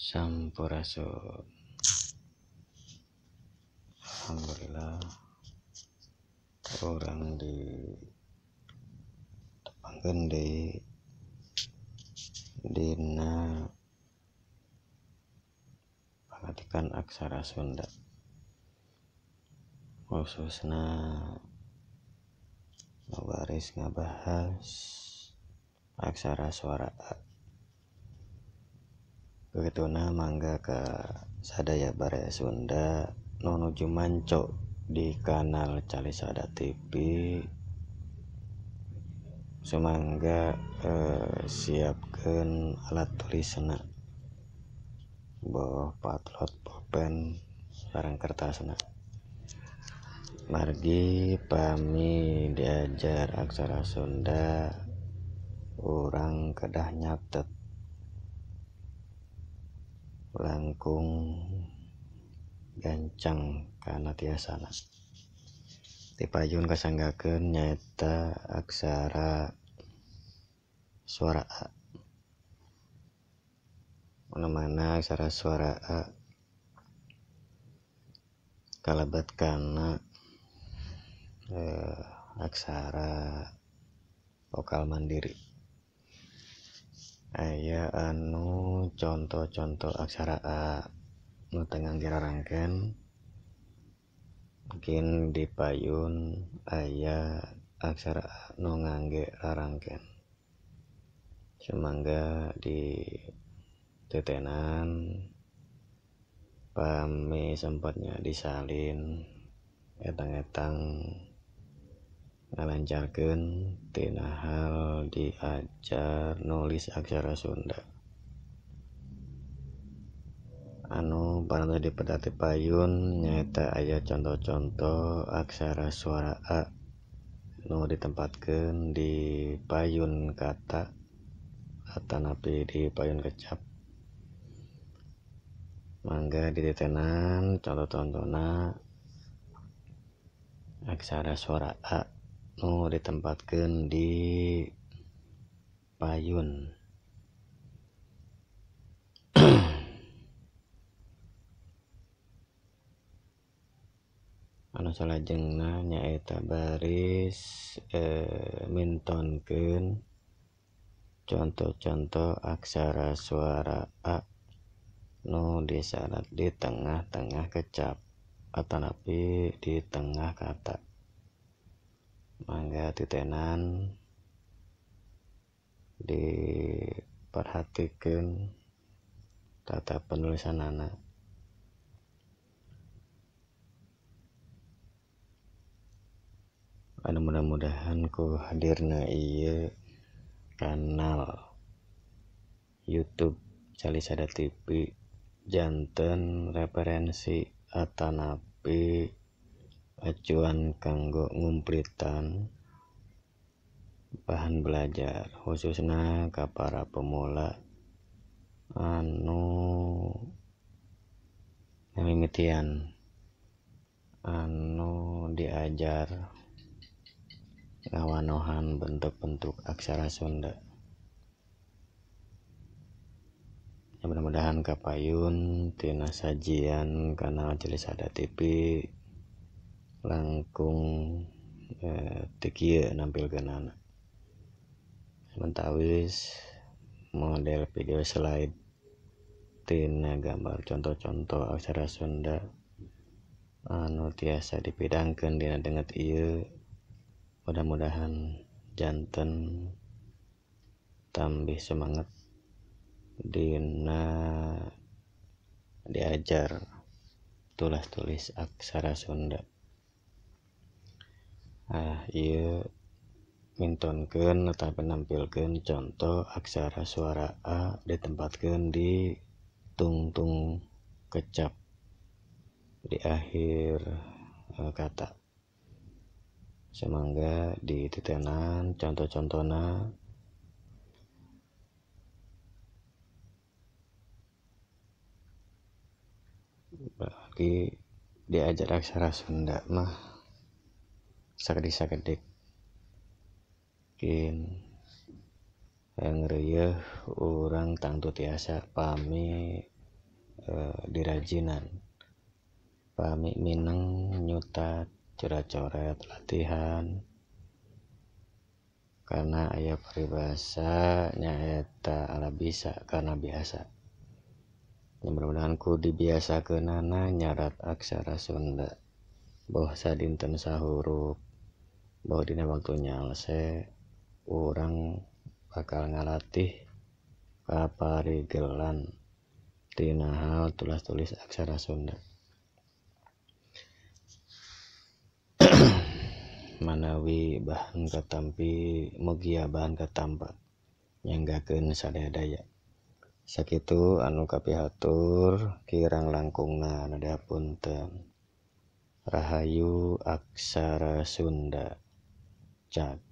Sampurasun. Alhamdulillah orang di tepangkeun deui dina pangatikan aksara Sunda, khususna ngabaris ngabahas aksara suara A. Begituna mangga ka sadaya baraya Sunda nu nuju manco di kanal Calisada TV, sumangga siapkeun alat tulisna, boh patlot, pulpen, sareng kertasna. Margi pami diajar aksara Sunda, urang kedah nyatet langkung gancang kana tiasana. Dipayun kasanggakeun nyaeta aksara suara A. Mana aksara suara A kalabat kana aksara vokal mandiri. Aya anu contoh-contoh aksara A nu teu ngangge rarangkeun, mungkin dipayun aya aksara A nu ngangge rarangkeun. Sumangga di tetenan pami sempatnya disalin etang-etang ngalancarkeun tina hal diajar nulis aksara Sunda. Anu parantos dipedati payun nyaeta aya contoh-contoh aksara suara A nu ditempatkeun di payun kata atanapi di payun kecap. Mangga di tetenan contoh-contohna aksara suara A nu ditempatkeun di payun. Anu salajengna nyaeta baris mintonkeun contoh-contoh aksara suara A nu disyarat di tengah-tengah kecap atanapi di tengah kata. Mangga titenan diperhatikeun tata penulisanana. Anu mudah-mudahan ku hadirna ieu kanal YouTube Calisada TV janten referensi atanapi acuan kanggo ngumplitan bahan belajar, khususna ka para pemula anu mimitian anu diajar ngawanohan bentuk-bentuk aksara Sunda. Mudah-mudahan kapayun tina sajian kanal Calisada TV langkung teu kieu nampilkeunana. Mentawis model video slide tina gambar contoh-contoh aksara Sunda anu tiasa dipidangkeun dina denget ieu, mudah-mudahan janten tambih semangat dina diajar tulis aksara Sunda. Ieu mintonkeun ataupun nampilkeun contoh aksara suara A ditempatkeun di tungtung kecap di akhir kata. Semangga di titenan contoh-contohna bagi diajar aksara Sunda mah sakedik-sakedik kin ngeureuyeuh urang tangtu tiasa pami dirajinan pami mineng nyutat coret-coret latihan karena aya paribasa nyaeta ala bisa karena biasa. Mudah-mudahan ku dibiasakeunana nyarat aksara Sunda boh sadinten sahurup boh dina waktu nyalse urang bakal ngalatih kaparigelan tina hal tulis aksara Sunda. Manawi bahan katampi mugia bahan katampa nyanggakeun sadaya daya. Sakitu anu kapihatur kirang langkungna nadahapunten. Rahayu aksara Sunda. Cak.